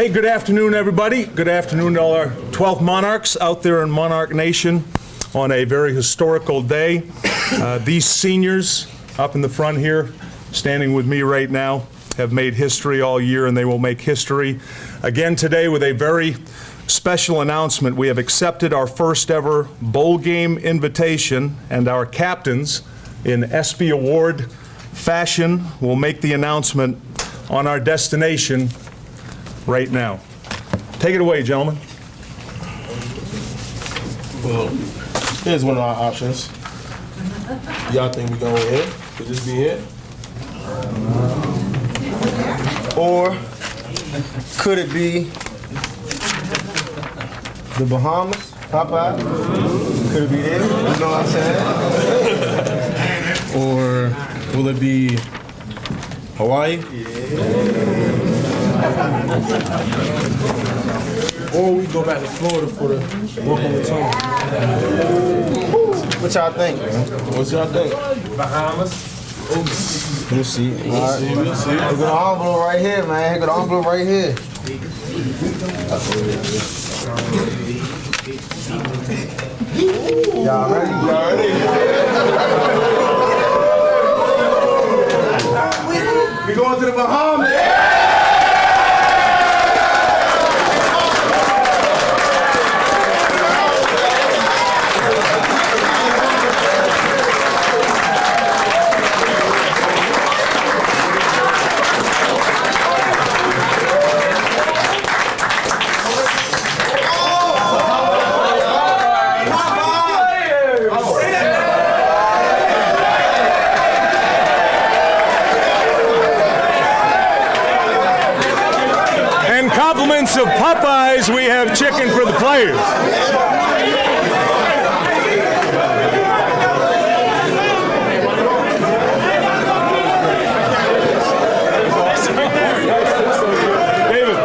Hey, good afternoon, everybody. Good afternoon to all our 12 Monarchs out there in Monarch Nation on a very historical day. These seniors up in the front here, standing with me right now, have made history all year, and they will make history again today with a very special announcement. We have accepted our first ever bowl game invitation, and our captains, in ESPY Award fashion, will make the announcement on our destination right now. Take it away, gentlemen. Well, here's one of our options. Y'all think we going here? Could this be it? Or could it be the Bahamas, Popeye? Could it be there? You know what I'm saying? Or will it be Hawaii? Or we go back to Florida for the welcome return. What y'all think, man? What y'all think? Bahamas. We'll see. We'll see. We'll see. Look at the envelope right here, man. Look at the envelope right here. Y'all ready? Y'all ready? We going to the Bahamas. Of Popeyes, we have chicken for the players. David.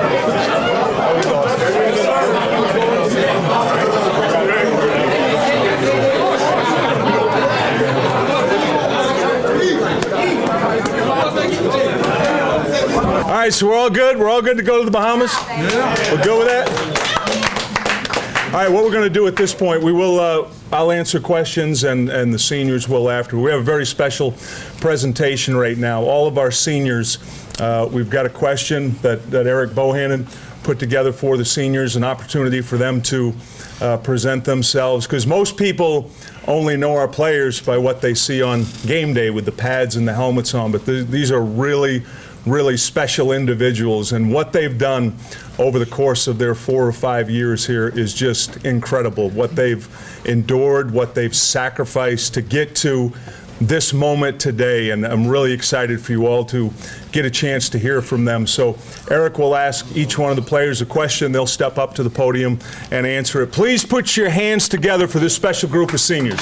All right, so we're all good? We're all good to go to the Bahamas? Yeah. We're good with that? All right, what we're going to do at this point, we will, I'll answer questions and the seniors will after. We have a very special presentation right now. All of our seniors, we've got a question that Eric Bohannon put together for the seniors, an opportunity for them to present themselves, because most people only know our players by what they see on game day with the pads and the helmets on, but these are really special individuals, and what they've done over the course of their 4 or 5 years here is just incredible. What they've endured, what they've sacrificed to get to this moment today, and I'm really excited for you all to get a chance to hear from them. So Eric will ask each one of the players a question. They'll step up to the podium and answer it. Please put your hands together for this special group of seniors.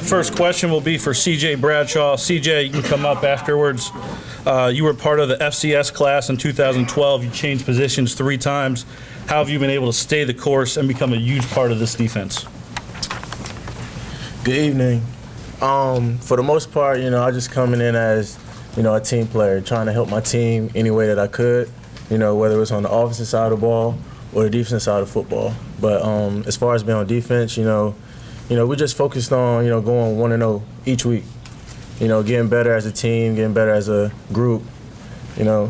First question will be for CJ Bradshaw. CJ, you can come up afterwards. You were part of the FCS class in 2012. You changed positions 3 times. How have you been able to stay the course and become a huge part of this defense? Good evening. For the most part, I just coming in as, a team player, trying to help my team any way that I could, whether it was on the offensive side of the ball or the defensive side of football. But as far as being on defense, we just focused on, going 1-0 each week. Getting better as a team, getting better as a group, and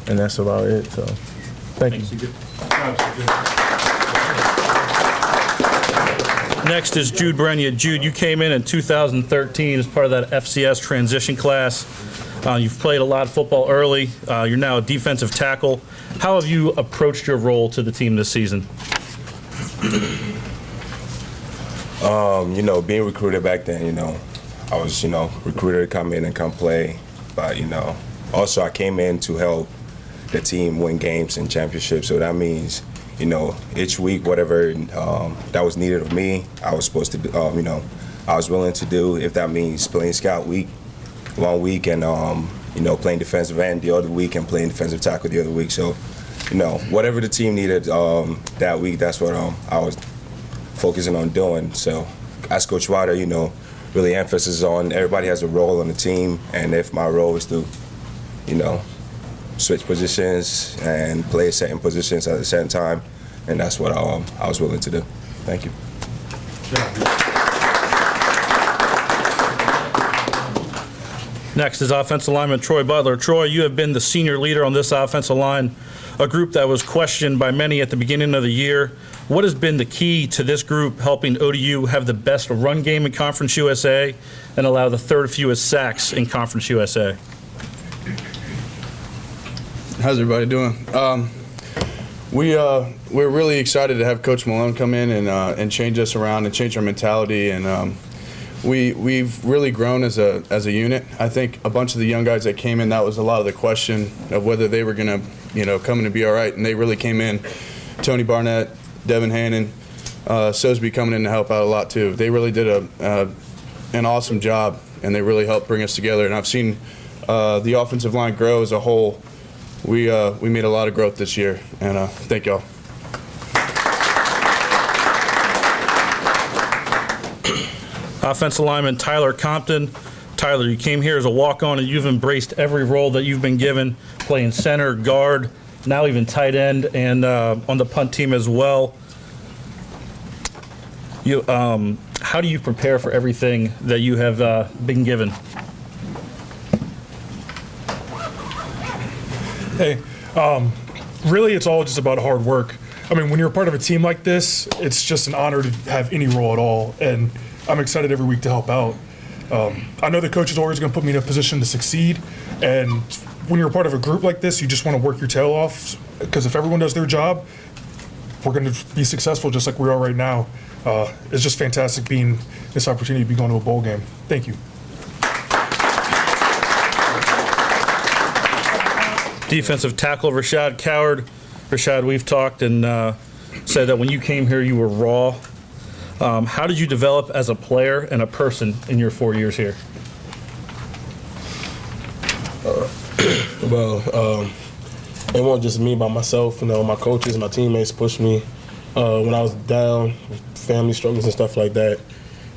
that's about it. So, thank you. Next is Jude Brania. Jude, you came in 2013 as part of that FCS transition class. You've played a lot of football early. You're now a defensive tackle. How have you approached your role to the team this season? Being recruited back then, I was, recruited to come in and come play. But, also I came in to help the team win games and championships. So that means, each week, whatever that was needed of me, I was supposed to do, I was willing to do, if that means playing scout week, 1 week, and, playing defensive end the other week and playing defensive tackle the other week. So, whatever the team needed that week, that's what I was focusing on doing. So as Coach Water, really emphasis on everybody has a role on the team, and if my role is to, switch positions and play certain positions at the same time, and that's what I was willing to do. Thank you. Next is offensive lineman Troy Butler. Troy, you have been the senior leader on this offensive line, a group that was questioned by many at the beginning of the year. What has been the key to this group helping ODU have the best run game in Conference USA and allow the third fewest sacks in Conference USA? How's everybody doing? We're really excited to have Coach Malone come in and change us around and change our mentality, and we've really grown as a unit. I think a bunch of the young guys that came in, that was a lot of the question of whether they were gonna come in and be all right, and they really came in. Tony Barnett, Devin Hannon, Sosby coming in to help out a lot too. They really did an awesome job, and they really helped bring us together. And I've seen the offensive line grow as a whole. We made a lot of growth this year, and thank y'all. Offensive lineman Tyler Compton. Tyler, you came here as a walk-on, and you've embraced every role that you've been given, playing center, guard, now even tight end, and on the punt team as well. How do you prepare for everything that you have been given? Hey, really it's all just about hard work. I mean, when you're a part of a team like this, it's just an honor to have any role at all, and I'm excited every week to help out. I know the coach is always going to put me in a position to succeed, and when you're a part of a group like this, you just want to work your tail off, because if everyone does their job, we're going to be successful just like we are right now. It's just fantastic being this opportunity to be going to a bowl game. Thank you. Defensive tackle Rashad Coward. Rashad, we've talked and said that when you came here, you were raw. How did you develop as a player and a person in your 4 years here? It wasn't just me by myself. My coaches, my teammates pushed me when I was down, family struggles and stuff like that.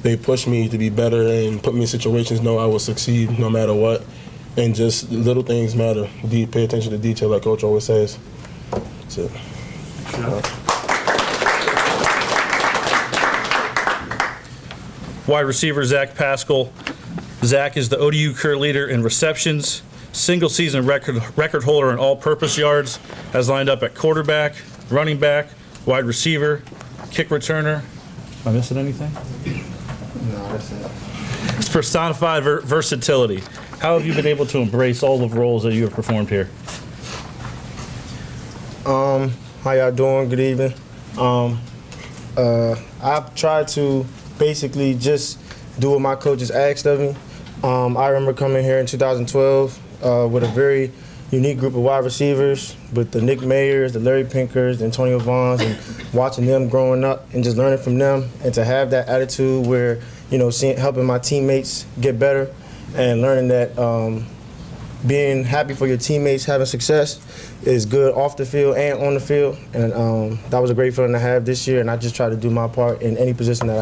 They pushed me to be better and put me in situations know I will succeed no matter what. And just little things matter. Pay attention to detail, like Coach always says. That's it. Wide receiver Zack Pascal. Zack is the ODU career leader in receptions, single season record holder in all-purpose yards, has lined up at quarterback, running back, wide receiver, kick returner. Am I missing anything? No, that's it. It's personified versatility. How have you been able to embrace all the roles that you have performed here? How y'all doing? Good evening. I've tried to basically just do what my coaches asked of me. I remember coming here in 2012 with a very unique group of wide receivers, with the Nick Mayers, the Larry Pinkers, the Antonio Vaughns, and watching them growing up and just learning from them, and to have that attitude where, helping my teammates get better and learning that being happy for your teammates having success is good off the field and on the field. And that was a great feeling to have this year, and I just try to do my part in any position that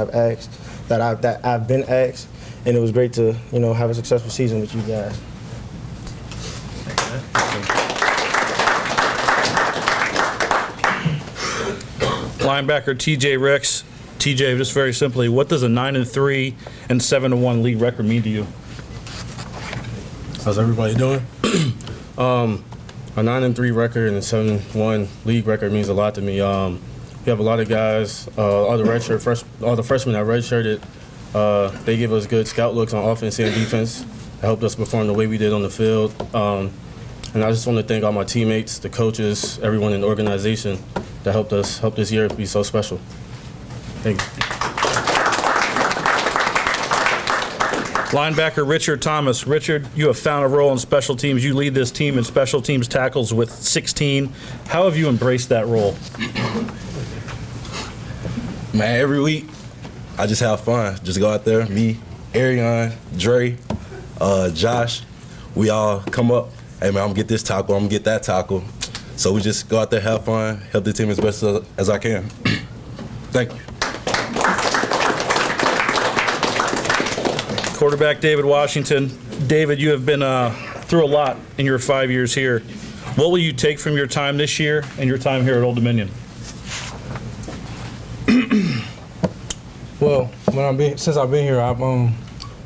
I've been asked, and it was great to have a successful season with you guys. Linebacker TJ Ricks. TJ, just very simply, what does a 9-3 and 7-1 league record mean to you? How's everybody doing? A 9-3 record and a 7-1 league record means a lot to me. We have a lot of guys, all the freshmen that redshirted, they give us good scout looks on offense and defense. It helped us perform the way we did on the field. And I just want to thank all my teammates, the coaches, everyone in the organization that helped this year be so special. Thank you. Linebacker Richard Thomas. Richard, you have found a role in special teams. You lead this team in special teams tackles with 16. How have you embraced that role? Man, every week I just have fun. Just go out there, me, Arion, Dre, Josh, we all come up. Hey man, I'm gonna get this tackle, I'm gonna get that tackle. So we just go out there, have fun, help the team as best as I can. Thank you. Quarterback David Washington. David, you have been through a lot in your 5 years here. What will you take from your time this year and your time here at Old Dominion? Well, since I've been here, I've learned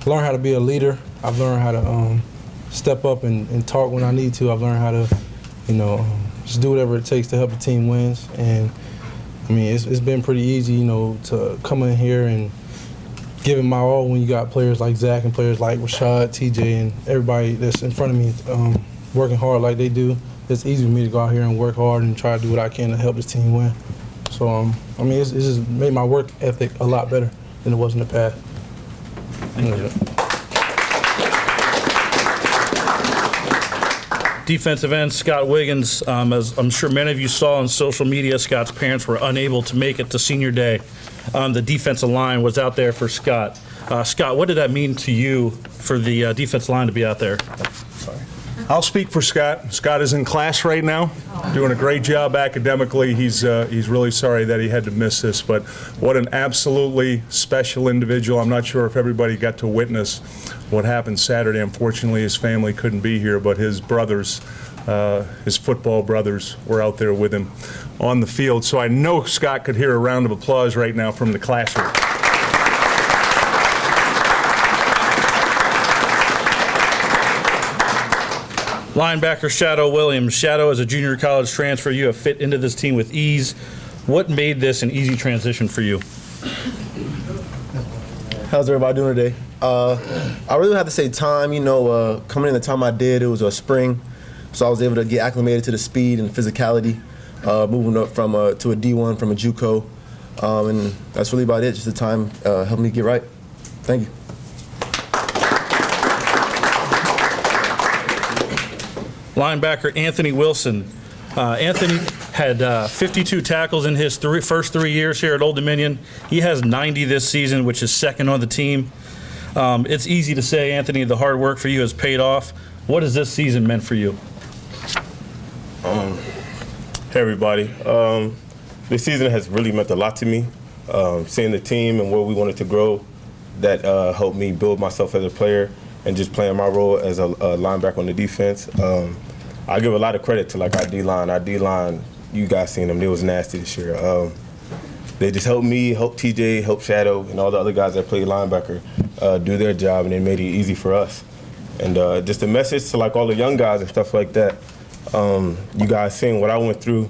how to be a leader. I've learned how to step up and talk when I need to. I've learned how to, just do whatever it takes to help the team wins. And I mean, it's been pretty easy, to come in here and give it my all when you got players like Zach and players like Rashad, TJ, and everybody that's in front of me working hard like they do. It's easy for me to go out here and work hard and try to do what I can to help this team win. So, I mean, it's just made my work ethic a lot better than it was in the past. Thank you. Defensive end Scott Wiggins, as I'm sure many of you saw on social media, Scott's parents were unable to make it to senior day. The defensive line was out there for Scott. Scott, what did that mean to you for the defensive line to be out there? I'll speak for Scott. Scott is in class right now, doing a great job academically. He's really sorry that he had to miss this, but what an absolutely special individual. I'm not sure if everybody got to witness what happened Saturday. Unfortunately, his family couldn't be here, but his brothers, his football brothers, were out there with him on the field. So I know Scott could hear a round of applause right now from the classroom. Linebacker Shadow Williams. Shadow, as a junior college transfer, you have fit into this team with ease. What made this an easy transition for you? How's everybody doing today? I really have to say time. Coming in the time I did, it was a spring, so I was able to get acclimated to the speed and physicality, moving up from to a D1 from a JUCO, and that's really about it. Just the time helped me get right. Thank you. Linebacker Anthony Wilson. Anthony had 52 tackles in his first 3 years here at Old Dominion. He has 90 this season, which is second on the team. It's easy to say, Anthony, the hard work for you has paid off. What has this season meant for you? Hey, everybody. This season has really meant a lot to me. Seeing the team and where we wanted to grow, that helped me build myself as a player and just playing my role as a linebacker on the defense. I give a lot of credit to our D-line. Our D-line, you guys seen them, they was nasty this year. They just helped me, helped TJ, helped Shadow, and all the other guys that play linebacker do their job, and they made it easy for us. And just a message to all the young guys and stuff like that. You guys seen what I went through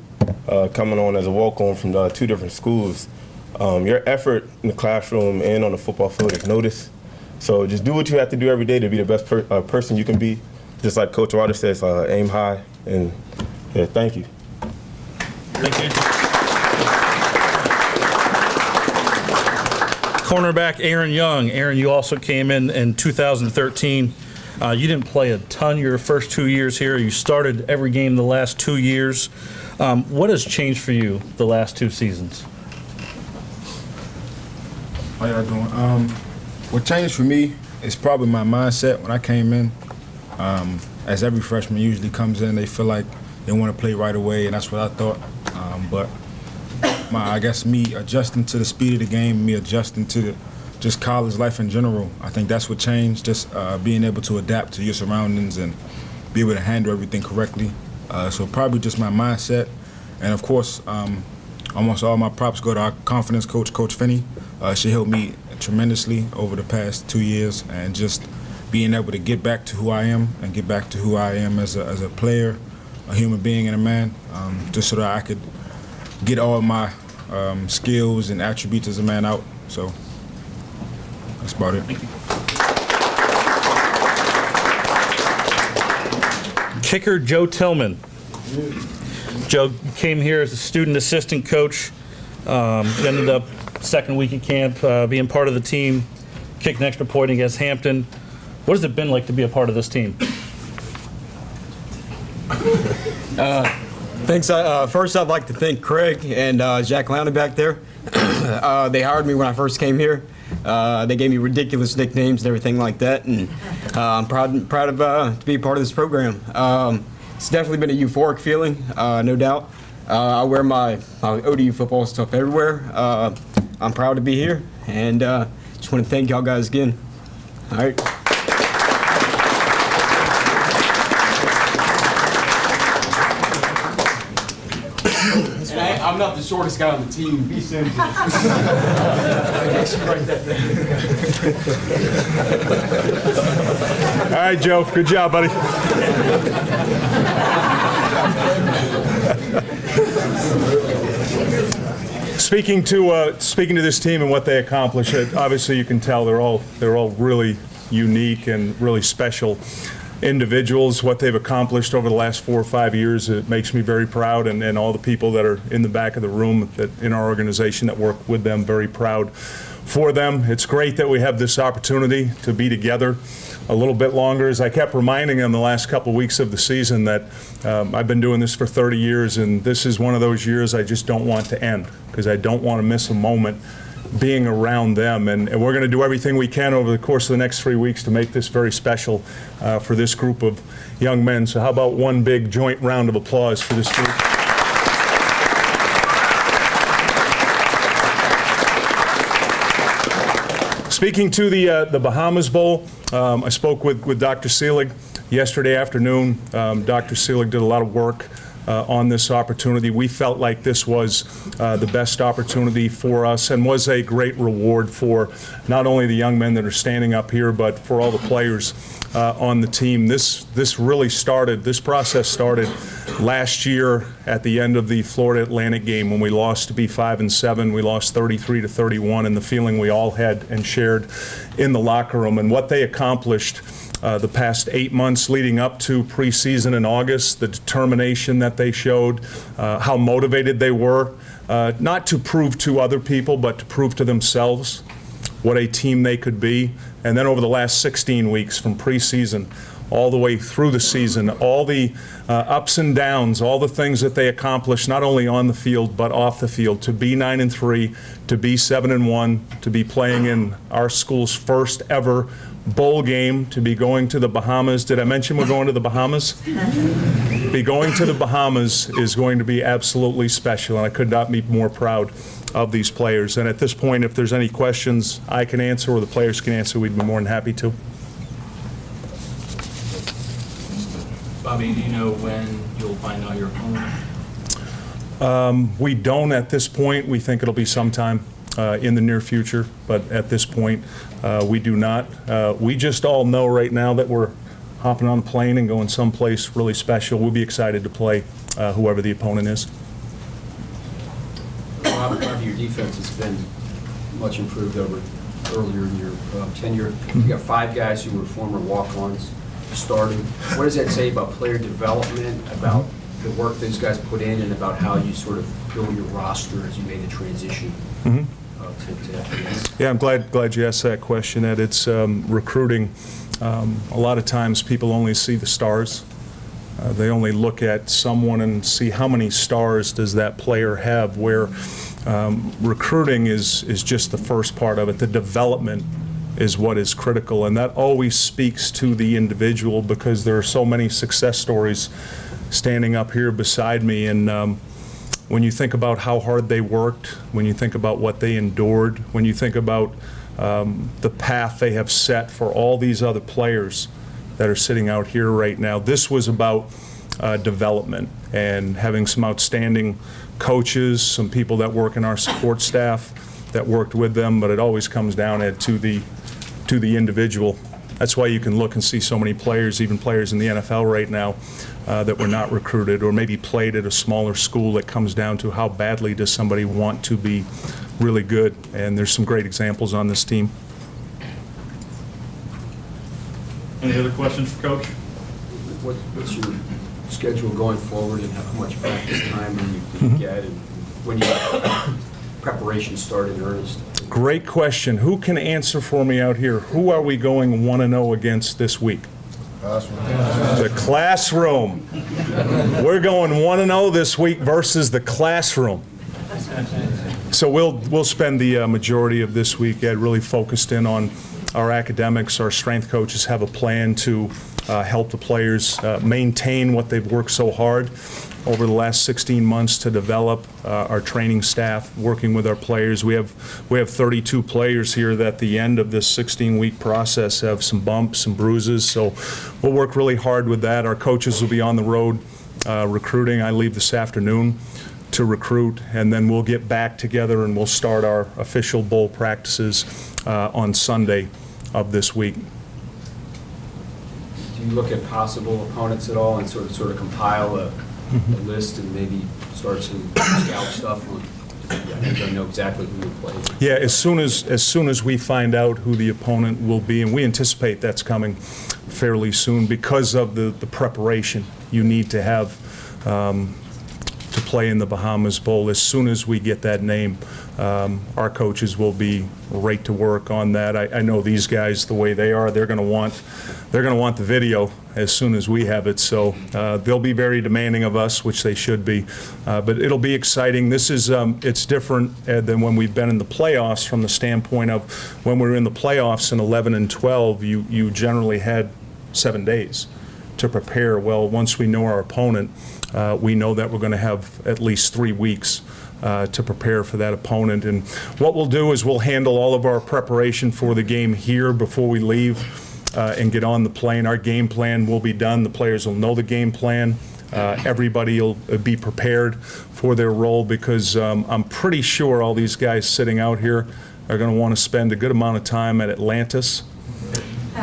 coming on as a walk-on from 2 different schools. Your effort in the classroom and on the football field is noticed. So just do what you have to do every day to be the best person you can be. Just like Coach Waters says, aim high. And yeah, thank you. Thank you. Cornerback Aaron Young. Aaron, you also came in 2013. You didn't play a ton your first 2 years here. You started every game the last 2 years. What has changed for you the last 2 seasons? How y'all doing? What changed for me is probably my mindset when I came in. As every freshman usually comes in, they feel like they want to play right away, and that's what I thought. But I guess me adjusting to the speed of the game, me adjusting to just college life in general, I think that's what changed, just being able to adapt to your surroundings and be able to handle everything correctly. So probably just my mindset. And of course, almost all my props go to our confidence coach, Coach Finney. She helped me tremendously over the past 2 years, and just being able to get back to who I am and get back to who I am as a player, a human being, and a man, just so that I could get all my skills and attributes as a man out. So that's about it. Kicker Joe Tillman. Joe came here as a student assistant coach. Ended up second week at camp, being part of the team, kicked an extra point against Hampton. What has it been like to be a part of this team? Thanks. First, I'd like to thank Craig and Jack Lowney back there. They hired me when I first came here. They gave me ridiculous nicknames and everything like that, and I'm proud of to be a part of this program. It's definitely been a euphoric feeling, no doubt. I wear my ODU football stuff everywhere. I'm proud to be here, and just want to thank y'all guys again. All right. And I'm not the shortest guy on the team. Be soon. All right, Joe. Good job, buddy. Speaking to this team and what they accomplished, obviously you can tell they're all really unique and really special individuals. What they've accomplished over the last 4 or 5 years, it makes me very proud, and all the people that are in the back of the room that in our organization that work with them, very proud for them. It's great that we have this opportunity to be together a little bit longer. As I kept reminding them the last couple of weeks of the season that I've been doing this for 30 years, and this is one of those years I just don't want to end, because I don't want to miss a moment being around them. And we're going to do everything we can over the course of the next 3 weeks to make this very special for this group of young men. So how about one big joint round of applause for this group? Speaking to the Bahamas Bowl, I spoke with Dr. Seelig yesterday afternoon. Dr. Seelig did a lot of work on this opportunity. We felt like this was the best opportunity for us and was a great reward for not only the young men that are standing up here, but for all the players on the team. This process started last year at the end of the Florida Atlantic game when we lost to be 5-7. We lost 33-31, and the feeling we all had and shared in the locker room and what they accomplished the past 8 months leading up to preseason in August, the determination that they showed, how motivated they were, not to prove to other people, but to prove to themselves what a team they could be. And then over the last 16 weeks from preseason all the way through the season, all the ups and downs, all the things that they accomplished, not only on the field but off the field, to be 9-3, to be 7-1, to be playing in our school's first ever bowl game, to be going to the Bahamas. Did I mention we're going to the Bahamas? Be going to the Bahamas is going to be absolutely special, and I could not be more proud of these players. And at this point, if there's any questions I can answer or the players can answer, we'd be more than happy to. Bobby, do you know when you'll find out your opponent? We don't at this point. We think it'll be sometime in the near future, but at this point, we do not. We just all know right now that we're hopping on a plane and going someplace really special. We'll be excited to play whoever the opponent is. Bob, your defense has been much improved over earlier in your tenure. You got 5 guys who were former walk-ons starting. What does that say about player development, about the work those guys put in, and about how you sort of build your roster as you made the transition? Yeah, I'm glad you asked that question, Ed. It's recruiting. A lot of times people only see the stars. They only look at someone and see how many stars does that player have, where recruiting is just the first part of it. The development is what is critical, and that always speaks to the individual, because there are so many success stories standing up here beside me. And when you think about how hard they worked, when you think about what they endured, when you think about the path they have set for all these other players that are sitting out here right now, this was about development and having some outstanding coaches, some people that work in our support staff that worked with them, but it always comes down to the individual. That's why you can look and see so many players, even players in the NFL right now, that were not recruited or maybe played at a smaller school. It comes down to how badly does somebody want to be really good, and there's some great examples on this team. Any other questions for Coach? What's your schedule going forward, and how much practice time do you get, and when you preparation start in earnest? Great question. Who can answer for me out here? Who are we going 1-0 against this week? The Classroom. We're going 1-0 this week versus the Classroom. So we'll spend the majority of this week, Ed, really focused in on our academics. Our strength coaches have a plan to help the players maintain what they've worked so hard over the last 16 months to develop our training staff, working with our players. We have 32 players here that at the end of this 16-week process have some bumps, some bruises, so we'll work really hard with that. Our coaches will be on the road recruiting. I leave this afternoon to recruit, and then we'll get back together and we'll start our official bowl practices on Sunday of this week. Do you look at possible opponents at all and sort of compile a list and maybe start some scout stuff on? You don't know exactly who you play. Yeah, as soon as we find out who the opponent will be, and we anticipate that's coming fairly soon because of the preparation you need to have to play in the Bahamas Bowl. As soon as we get that name, our coaches will be right to work on that. I know these guys, the way they are, they're going to want the video as soon as we have it. So they'll be very demanding of us, which they should be. But it'll be exciting. This is it's different than when we've been in the playoffs from the standpoint of when we were in the playoffs in 11 and 12. You generally had 7 days to prepare. Well, once we know our opponent, we know that we're going to have at least 3 weeks to prepare for that opponent. And what we'll do is we'll handle all of our preparation for the game here before we leave and get on the plane. Our game plan will be done. The players will know the game plan. Everybody will be prepared for their role because I'm pretty sure all these guys sitting out here are going to want to spend a good amount of time at Atlantis,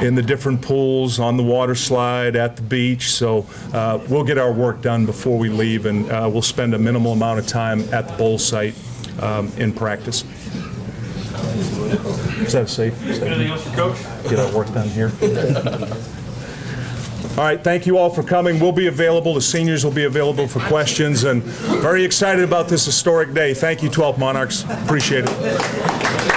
in the different pools, on the water slide, at the beach. So we'll get our work done before we leave, and we'll spend a minimal amount of time at the bowl site in practice. Is that safe? Anything else for Coach? Get our work done here. All right, thank you all for coming. We'll be available. The seniors will be available for questions, and very excited about this historic day. Thank you, 12 Monarchs. Appreciate it.